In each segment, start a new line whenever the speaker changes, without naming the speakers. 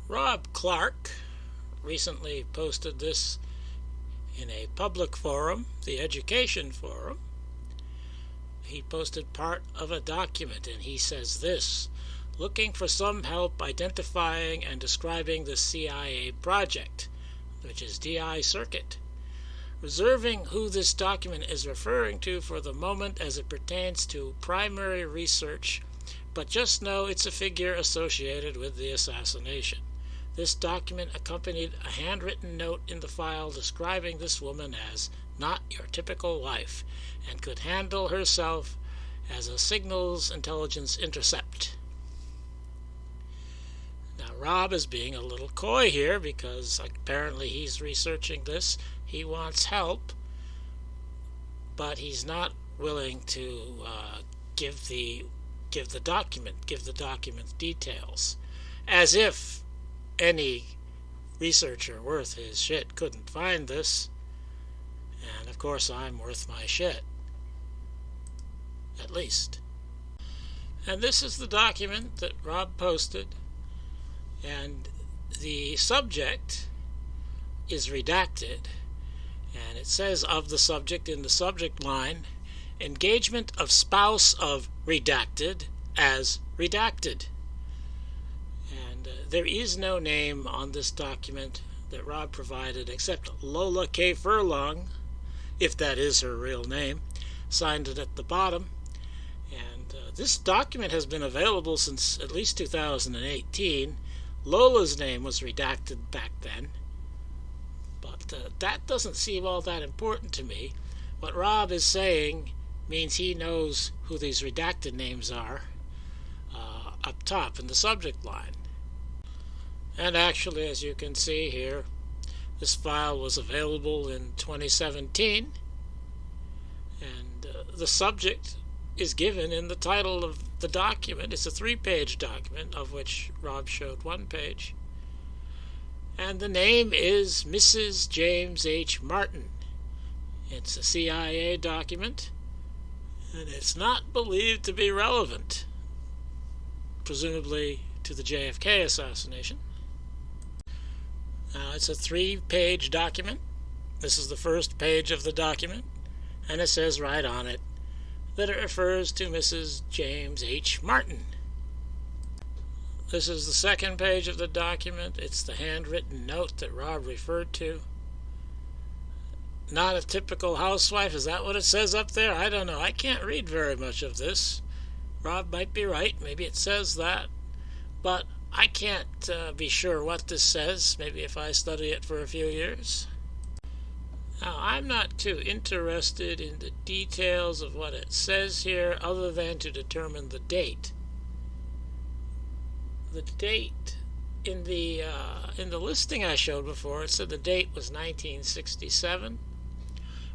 Rob Clark recently posted this in a public forum, the Education Forum. He posted part of a document, and he says this: looking for some help identifying and describing the CIA project, which is DI Circuit. Reserving who this document is referring to for the moment as it pertains to primary research, but just know it's a figure associated with the assassination. This document accompanied a handwritten note in the file describing this woman as not your typical wife and could handle herself as a signals intelligence intercept. Now, Rob is being a little coy here because apparently he's researching this. He wants help, but he's not willing to give the document details, as if any researcher worth his shit couldn't find this. And of course I'm worth my shit, at least. And this is the document that Rob posted, and the subject is redacted, and it says of the subject in the subject line, engagement of spouse of redacted as redacted. And there is no name on this document that Rob provided except Lola K. Furlong, if that is her real name, signed it at the bottom. And this document has been available since at least 2018. Lola's name was redacted back then, but that doesn't seem all that important to me. What Rob is saying means he knows who these redacted names are up top in the subject line. And actually, as you can see here, this file was available in 2017, and the subject is given in the title of the document. It's a 3-page document, of which Rob showed 1 page. And the name is Mrs. James H. Martin. It's a CIA document, and it's not believed to be relevant, presumably to the JFK assassination. Now, it's a 3-page document. This is the first page of the document, and it says right on it that it refers to Mrs. James H. Martin. This is the second page of the document. It's the handwritten note that Rob referred to. Not a typical housewife, is that what it says up there? I don't know. I can't read very much of this. Rob might be right. Maybe it says that. But I can't be sure what this says. Maybe if I study it for a few years. Now, I'm not too interested in the details of what it says here, other than to determine the date. The date in the listing I showed before, it said the date was 1967,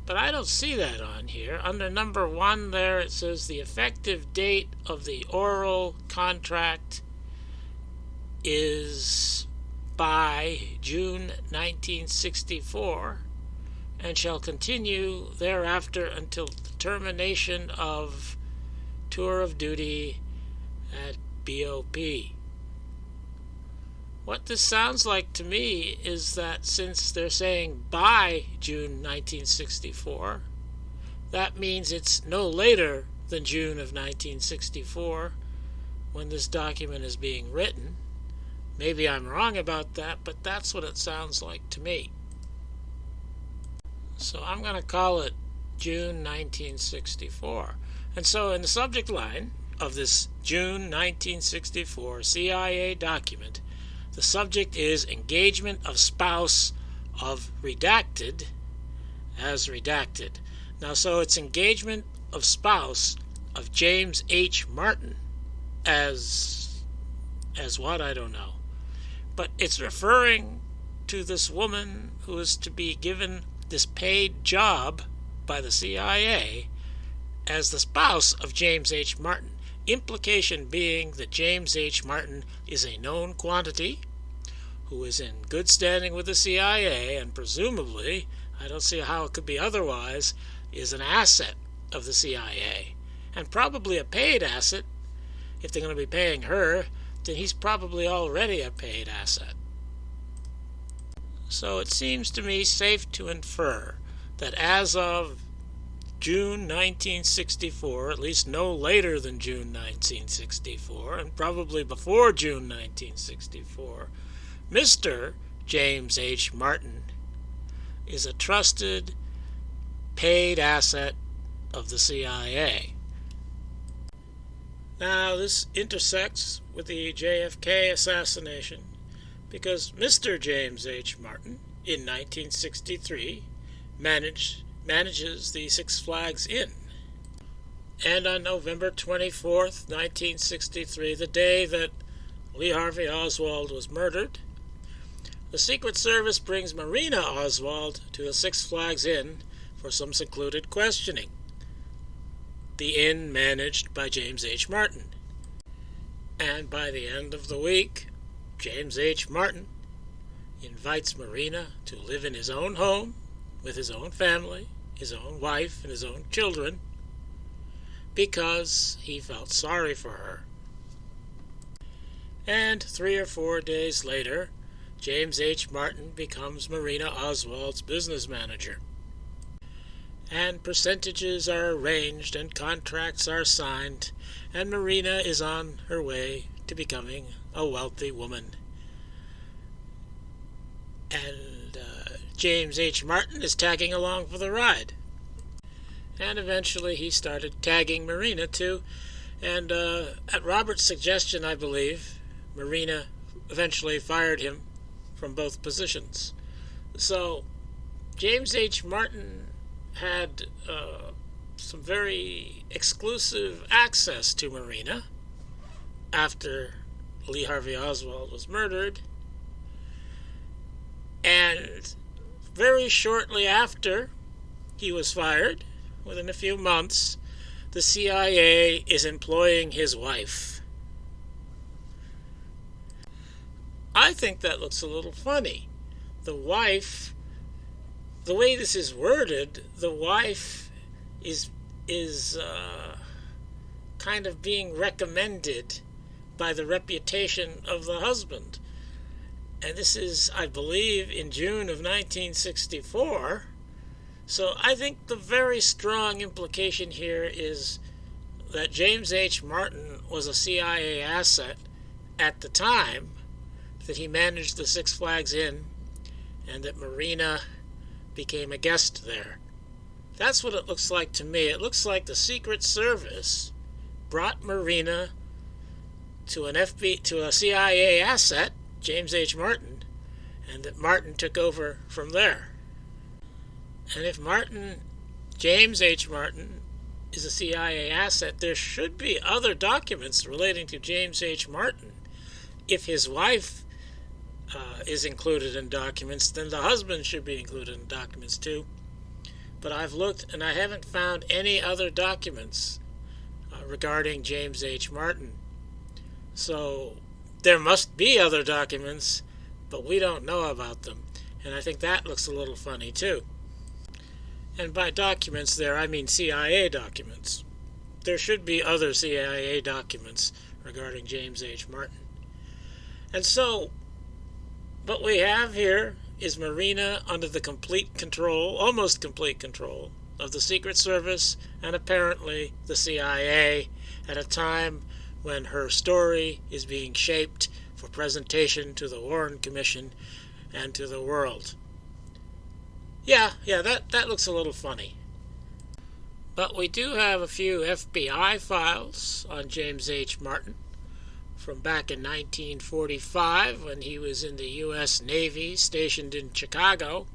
but I don't see that on here. Under number 1 there, it says the effective date of the oral contract is by June 1964 and shall continue thereafter until the termination of tour of duty at BOP. What this sounds like to me is that since they're saying by June 1964, that means it's no later than June of 1964 when this document is being written. Maybe I'm wrong about that, but that's what it sounds like to me. So I'm going to call it June 1964. And so in the subject line of this June 1964 CIA document, the subject is engagement of spouse of redacted as redacted. Now, so it's engagement of spouse of James H. Martin as what? I don't know. But it's referring to this woman who is to be given this paid job by the CIA as the spouse of James H. Martin. Implication being that James H. Martin is a known quantity who is in good standing with the CIA and presumably, I don't see how it could be otherwise, is an asset of the CIA. And probably a paid asset if they're going to be paying her then he's probably already a paid asset. So it seems to me safe to infer that as of June 1964, at least no later than June 1964, and probably before June 1964, Mr. James H. Martin is a trusted, paid asset of the CIA. Now, this intersects with the JFK assassination because Mr. James H. Martin, in 1963, manages the Six Flags Inn. And on November 24th, 1963, the day that Lee Harvey Oswald was murdered, the Secret Service brings Marina Oswald to the Six Flags Inn for some secluded questioning. The inn managed by James H. Martin. And by the end of the week, James H. Martin invites Marina to live in his own home with his own family, his own wife, and his own children because he felt sorry for her. And 3 or 4 days later, James H. Martin becomes Marina Oswald's business manager. And percentages are arranged and contracts are signed, and Marina is on her way to becoming a wealthy woman. And James H. Martin is tagging along for the ride. And eventually he started tagging Marina too, and at Robert's suggestion, I believe, Marina eventually fired him from both positions. So James H. Martin had some very exclusive access to Marina after Lee Harvey Oswald was murdered. And very shortly after he was fired, within a few months, the CIA is employing his wife. I think that looks a little funny. The wife, the way this is worded, the wife is kind of being recommended by the reputation of the husband. And this is, I believe, in June of 1964. So I think the very strong implication here is that James H. Martin was a CIA asset at the time that he managed the Six Flags Inn, and that Marina became a guest there. That's what it looks like to me. It looks like the Secret Service brought Marina to a CIA asset, James H. Martin, and that Martin took over from there. And if James H. Martin, is a CIA asset, there should be other documents relating to James H. Martin. If his wife is included in documents, then the husband should be included in documents too. But I've looked and I haven't found any other documents regarding James H. Martin. So there must be other documents, but we don't know about them. And I think that looks a little funny too. And by documents there, I mean CIA documents. There should be other CIA documents regarding James H. Martin. And so, what we have here is Marina under the complete control, almost complete control, of the Secret Service and apparently the CIA at a time when her story is being shaped for presentation to the Warren Commission and to the world. Yeah, that looks a little funny. But we do have a few FBI files on James H. Martin from back in 1945 when he was in the U.S. Navy stationed in Chicago.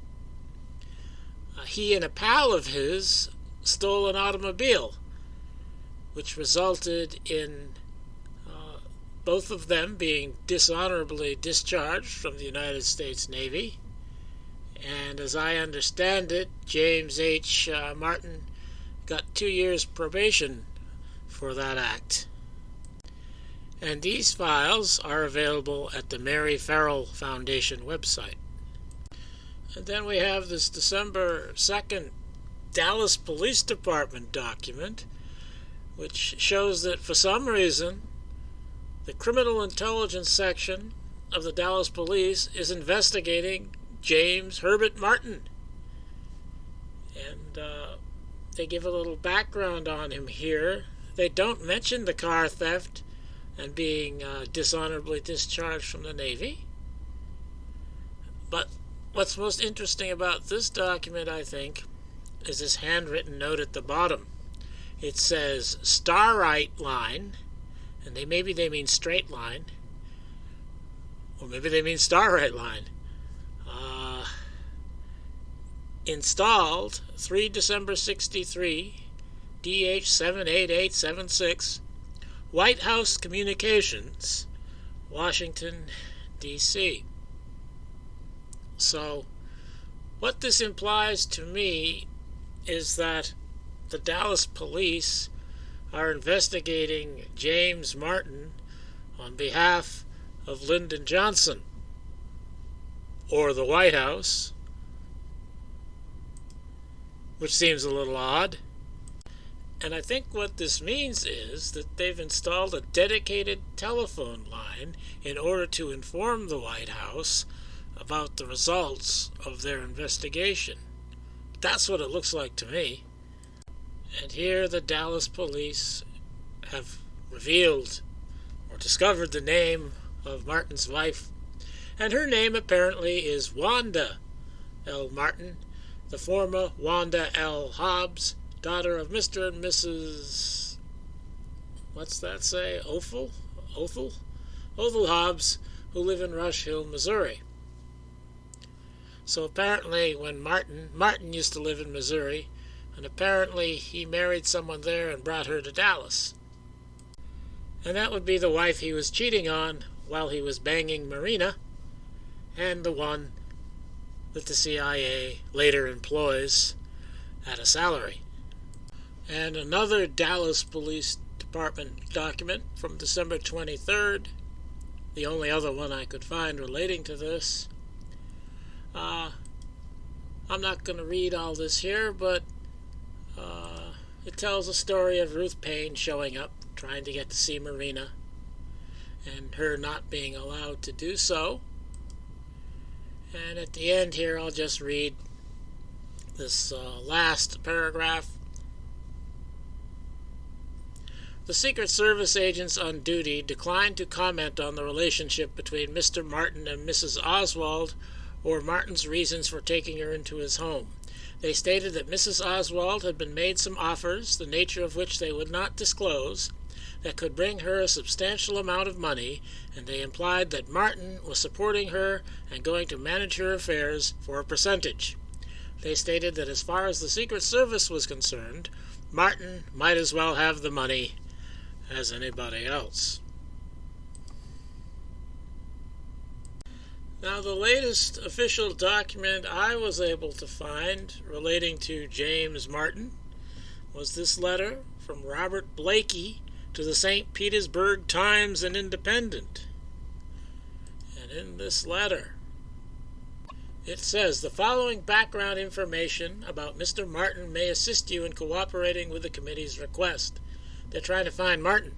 He and a pal of his stole an automobile, which resulted in both of them being dishonorably discharged from the United States Navy. And as I understand it, James H. Martin got 2 years probation for that act. And these files are available at the Mary Farrell Foundation website. And then we have this December 2nd Dallas Police Department document, which shows that for some reason the Criminal Intelligence Section of the Dallas Police is investigating James Herbert Martin. And they give a little background on him here. They don't mention the car theft and being dishonorably discharged from the Navy. But what's most interesting about this document, I think, is this handwritten note at the bottom. It says Starlight Line, and maybe they mean straight line, or maybe they mean Starlight Line. Installed 3 December 63, DH 78876, White House Communications, Washington, D.C. So, what this implies to me is that the Dallas police are investigating James Martin on behalf of Lyndon Johnson, or the White House, which seems a little odd. And I think what this means is that they've installed a dedicated telephone line in order to inform the White House about the results of their investigation. That's what it looks like to me. And here the Dallas police have revealed or discovered the name of Martin's wife, and her name apparently is Wanda L. Martin, the former Wanda L. Hobbs, daughter of Mr. and Mrs. What's that say? Othel Hobbs, who live in Rush Hill, Missouri. So apparently when Martin used to live in Missouri, and apparently he married someone there and brought her to Dallas. And that would be the wife he was cheating on while he was banging Marina, and the one that the CIA later employs at a salary. And another Dallas Police Department document from December 23rd, the only other one I could find relating to this. I'm not going to read all this here, but it tells a story of Ruth Payne showing up, trying to get to see Marina, and her not being allowed to do so. And at the end here, I'll just read this last paragraph. The Secret Service agents on duty declined to comment on the relationship between Mr. Martin and Mrs. Oswald, or Martin's reasons for taking her into his home. They stated that Mrs. Oswald had been made some offers, the nature of which they would not disclose, that could bring her a substantial amount of money, and they implied that Martin was supporting her and going to manage her affairs for a percentage. They stated that as far as the Secret Service was concerned, Martin might as well have the money as anybody else. Now, the latest official document I was able to find relating to James Martin was this letter from Robert Blakey to the St. Petersburg Times and Independent. And in this letter, it says, the following background information about Mr. Martin may assist you in cooperating with the committee's request. They're trying to find Martin.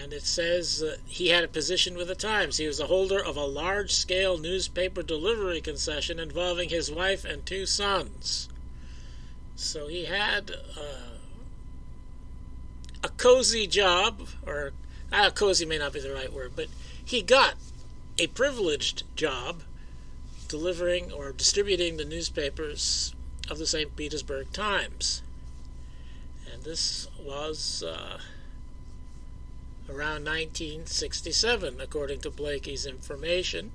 And it says he had a position with the Times. He was the holder of a large-scale newspaper delivery concession involving his wife and 2 sons. So he had a cozy job, or cozy may not be the right word, but he got a privileged job delivering or distributing the newspapers of the St. Petersburg Times. And this was around 1967, according to Blakey's information.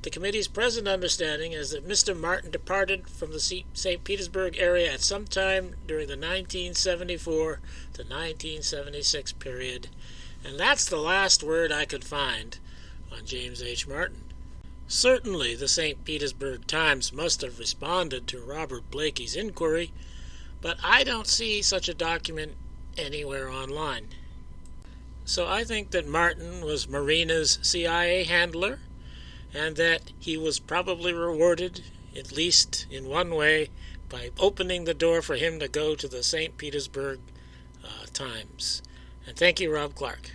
The committee's present understanding is that Mr. Martin departed from the St. Petersburg area at some time during the 1974 to 1976 period, and that's the last word I could find on James H. Martin. Certainly, the St. Petersburg Times must have responded to Robert Blakey's inquiry, but I don't see such a document anywhere online. So I think that Martin was Marina's CIA handler, and that he was probably rewarded, at least in one way, by opening the door for him to go to the St. Petersburg Times. And thank you, Rob Clark.